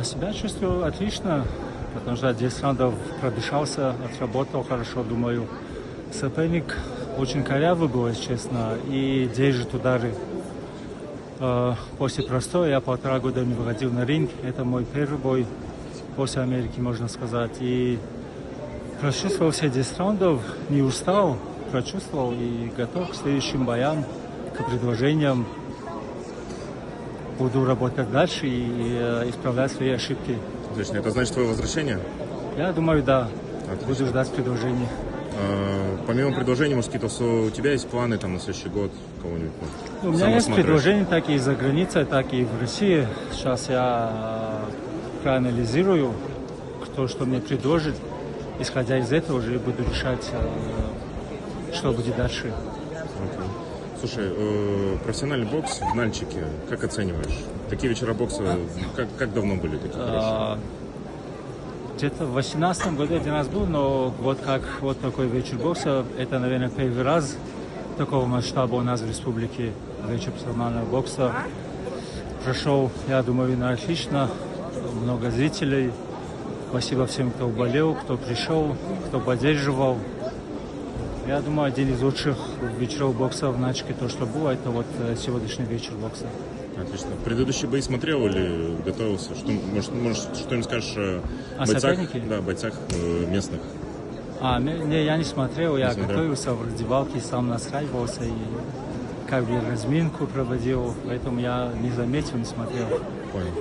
Себя чувствую отлично, потому что 10 раундов продышался, отработал хорошо, думаю. Соперник очень корявый был, если честно, и держит удары. После простоя я 1,5 года не выходил на ринг. Это мой первый бой после Америки, можно сказать. И прочувствовал все 10 раундов, не устал, прочувствовал и готов к следующим боям, к предложениям. Буду работать дальше и исправлять свои ошибки. Отлично. Это значит твое возвращение? Я думаю, да. Отлично. Буду ждать предложений. Помимо предложений Москитоса, у тебя есть планы там на следующий год кого-нибудь? У меня есть предложения так и за границей, так и в России. Сейчас я проанализирую, кто что мне предложит. Исходя из этого уже буду решать, что будет дальше. Okay. Слушай, профессиональный бокс в Нальчике, как оцениваешь? Такие вечера бокса, как давно были такие хорошие? Где-то в 2018 году один раз был, но вот такой вечер бокса, это, наверное, первый раз такого масштаба у нас в республике, вечер профессионального бокса. Прошел, я думаю, отлично, много зрителей. Спасибо всем, кто болел, кто пришел, кто поддерживал. Я думаю, один из лучших вечеров бокса в Нальчике, то, что было, это вот сегодняшний вечер бокса. Отлично. Предыдущие бои смотрел или готовился? Может что-нибудь скажешь о бойцах? Да, бойцах местных. Я не смотрел, я готовился в раздевалке, сам настраивался и как бы разминку проводил, поэтому я не заметил, не смотрел. Понял.